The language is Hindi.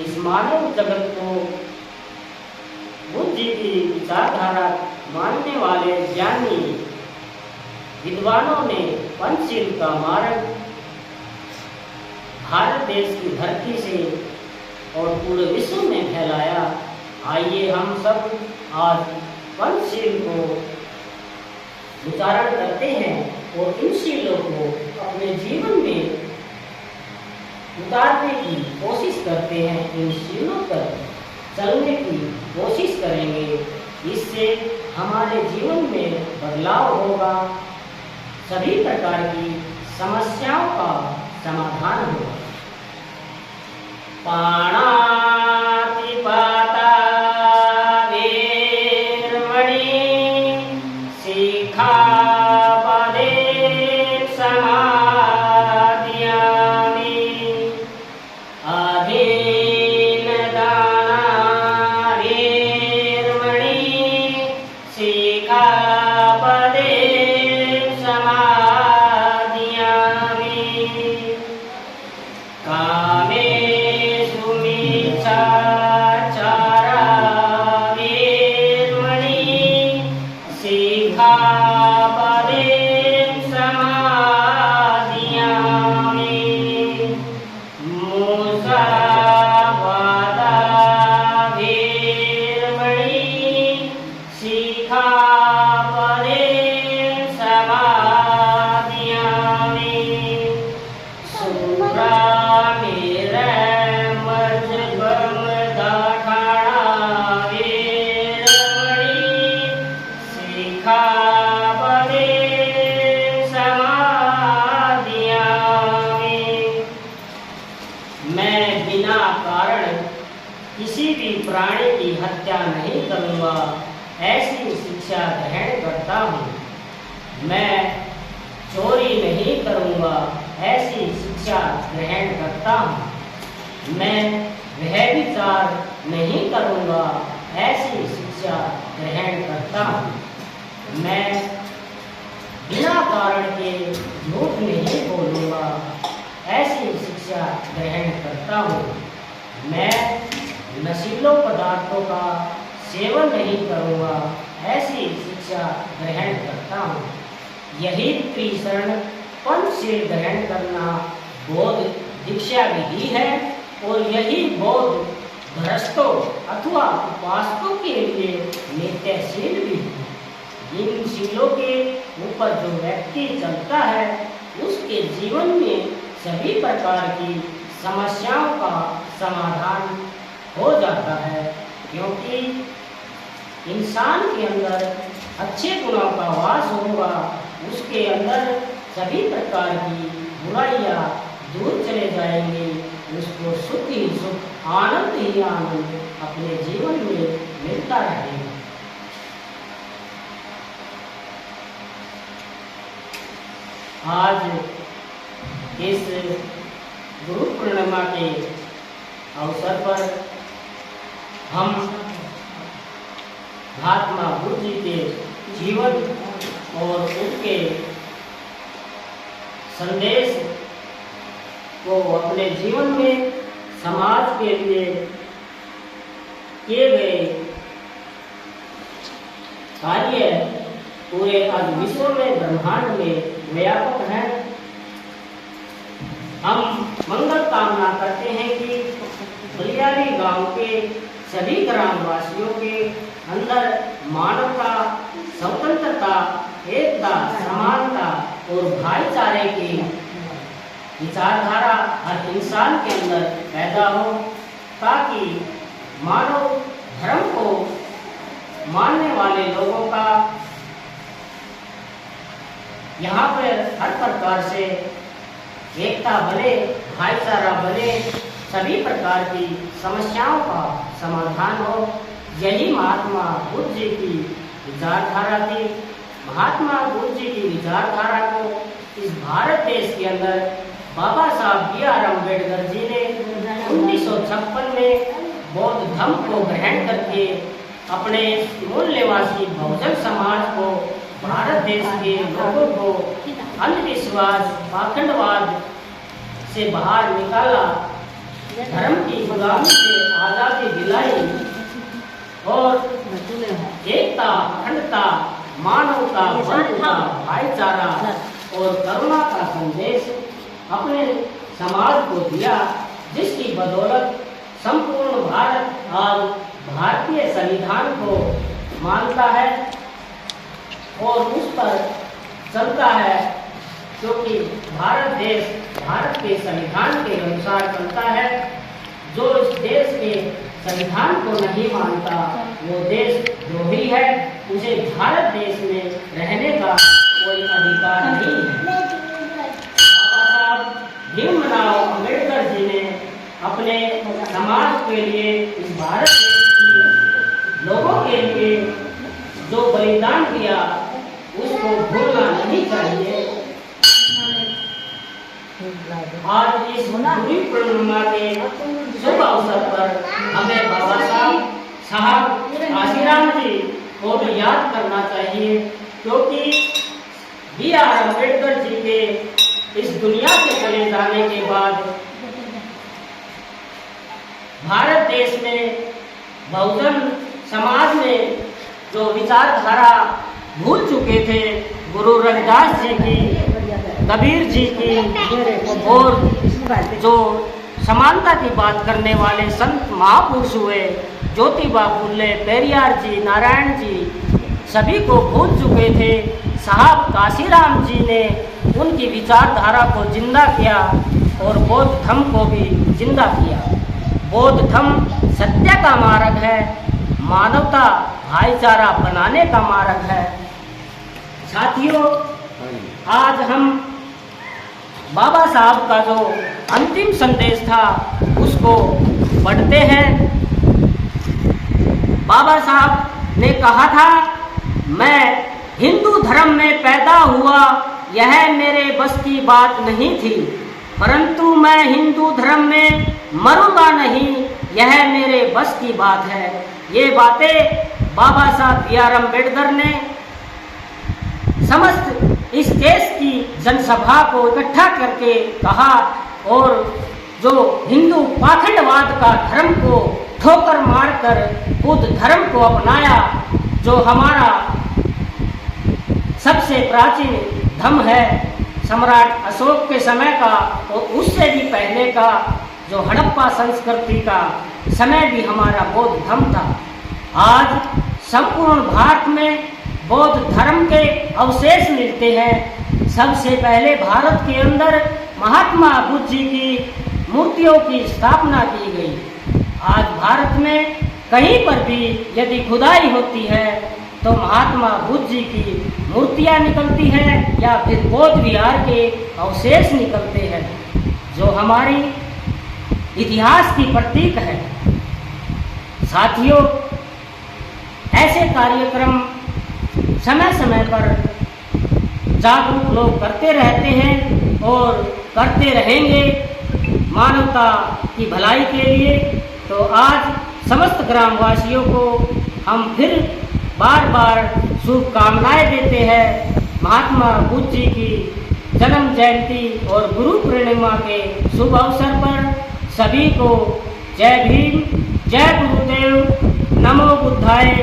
इस मानव जगत को बुद्ध जी की विचारधारा मानने वाले ज्ञानी विद्वानों ने पंचशील का मार्ग भारत देश की धरती से और पूरे विश्व में फैलाया। आइए हम सब आज पंचशील को उच्चारण करते हैं और इन शीलों को अपने जीवन में उतारने की कोशिश करते हैं। इन शीलों पर चलने की कोशिश करेंगे, इससे हमारे जीवन में बदलाव होगा, सभी प्रकार की समस्याओं का समाधान होगा। पाणातिपाता वीरमणि सिक्खापदे समाधियामि अधीनदाना वीरमणि सिक्खापदे समाधियामि कामेषु मिच्छाचारा वीरमणि सिक्खापदे समाधियामि मुसावादा वीरमणि सिक्खापदे समाधियामि मैं बिना कारण किसी भी प्राणी की हत्या नहीं करूँगा, ऐसी शिक्षा ग्रहण करता हूँ। मैं चोरी नहीं करूँगा, ऐसी शिक्षा ग्रहण करता हूँ। मैं व्यभिचार नहीं करूँगा, ऐसी शिक्षा ग्रहण करता हूँ। मैं बिना कारण के झूठ नहीं बोलूँगा, ऐसी शिक्षा ग्रहण करता हूँ। मैं नशीलों पदार्थों का सेवन नहीं करूँगा, ऐसी शिक्षा ग्रहण करता हूँ। यही त्रिशरण पंचशील ग्रहण करना बौद्ध दीक्षा विधि है और यही बौद्ध गृहस्थों अथवा उपासकों के लिए नित्यशील भी है। इन शीलों के ऊपर जो व्यक्ति चलता है उसके जीवन में सभी प्रकार की समस्याओं का समाधान हो जाता है, क्योंकि इंसान के अंदर अच्छे गुणों का वास होगा, उसके अंदर सभी प्रकार की बुराइयां दूर चले जाएंगे, उसको सुख ही सुख, आनंद ही आनंद अपने जीवन में मिलता रहेगा। आज इस गुरु पूर्णिमा के अवसर पर हम महात्मा बुद्ध जी के जीवन और उनके संदेश को अपने जीवन में समाज के लिए किए गए कार्य पूरे आज विश्व में ब्रह्मांड में व्यापक है। हम मंगल कामना करते हैं कि बलियारी गांव के सभी ग्रामवासियों के अंदर मानवता, स्वतंत्रता, एकता, समानता और भाईचारे की विचारधारा हर इंसान के अंदर पैदा हो, ताकि मानव धर्म को मानने वाले लोगों का यहाँ पर हर प्रकार से एकता बने, भाईचारा बने, सभी प्रकार की समस्याओं का समाधान हो। यही महात्मा बुद्ध जी की विचारधारा थी। महात्मा बुद्ध जी की विचारधारा को इस भारत देश के अंदर बाबा साहब B.R. अम्बेडकर जी ने 1956 में बौद्ध धर्म को ग्रहण करके अपने मूल निवासी बहुजन समाज को, भारत देश के लोगों को अंधविश्वास, पाखंडवाद से बाहर निकाला धर्म की गुलामी से आज़ादी दिलाई और एकता, अखंडता, मानवता, बंधुता, भाईचारा और करुणा का संदेश अपने समाज को दिया, जिसकी बदौलत संपूर्ण भारत आज भारतीय संविधान को मानता है और उस पर चलता है, क्योंकि भारत देश भारत के संविधान के अनुसार चलता है। जो इस देश के संविधान को नहीं मानता वो देश द्रोही है, उसे भारत देश में रहने का कोई अधिकार नहीं है। बाबा साहब भीमराव अम्बेडकर जी ने अपने समाज के लिए, इस भारत देश के लोगों के लिए जो बलिदान दिया उसको भूलना नहीं चाहिए। आज इस गुरु पूर्णिमा के शुभ अवसर पर हमें बाबा साहब काशीराम जी को भी याद करना चाहिए, क्योंकि B.R. अम्बेडकर जी के इस दुनिया के चले जाने के बाद भारत देश में बहुजन समाज में जो विचारधारा भूल चुके थे, गुरु रविदास जी की, कबीर जी की और जो समानता की बात करने वाले संत महापुरुष हुए, ज्योतिबा फुले, पेरियार जी, नारायण जी, सभी को भूल चुके थे। साहब काशीराम जी ने उनकी विचारधारा को जिंदा किया और बौद्ध धर्म को भी जिंदा किया। बौद्ध धर्म सत्य का मार्ग है, मानवता भाईचारा बनाने का मार्ग है। साथियों, आज हम बाबा साहब का जो अंतिम संदेश था उसको पढ़ते हैं। बाबा साहब ने कहा था, मैं हिंदू धर्म में पैदा हुआ, यह मेरे बस की बात नहीं थी, परंतु मैं हिंदू धर्म में मरूंगा नहीं, यह मेरे बस की बात है। ये बातें बाबा साहब B.R. अम्बेडकर ने समस्त इस देश की जनसभा को इकट्ठा करके कहा और जो हिंदू पाखंडवाद का धर्म को ठोकर मारकर बुद्ध धर्म को अपनाया, जो हमारा सबसे प्राचीन धर्म है, सम्राट अशोक के समय का और उससे भी पहले का जो हड़प्पा संस्कृति का समय भी हमारा बौद्ध धर्म था। आज संपूर्ण भारत में बौद्ध धर्म के अवशेष मिलते हैं। सबसे पहले भारत के अंदर महात्मा बुद्ध जी की मूर्तियों की स्थापना की गई। आज भारत में कहीं पर भी यदि खुदाई होती है तो महात्मा बुद्ध जी की मूर्तियां निकलती हैं या फिर बौद्ध विहार के अवशेष निकलते हैं, जो हमारी इतिहास की प्रतीक है। साथियों, ऐसे कार्यक्रम समय समय पर जागरूक लोग करते रहते हैं और करते रहेंगे मानवता की भलाई के लिए। तो आज समस्त ग्रामवासियों को हम फिर बार बार शुभकामनाएं देते हैं। महात्मा बुद्ध जी की जन्म जयंती और गुरु पूर्णिमा के शुभ अवसर पर सभी को जय भीम, जय गुरुदेव, नमो बुद्धाय।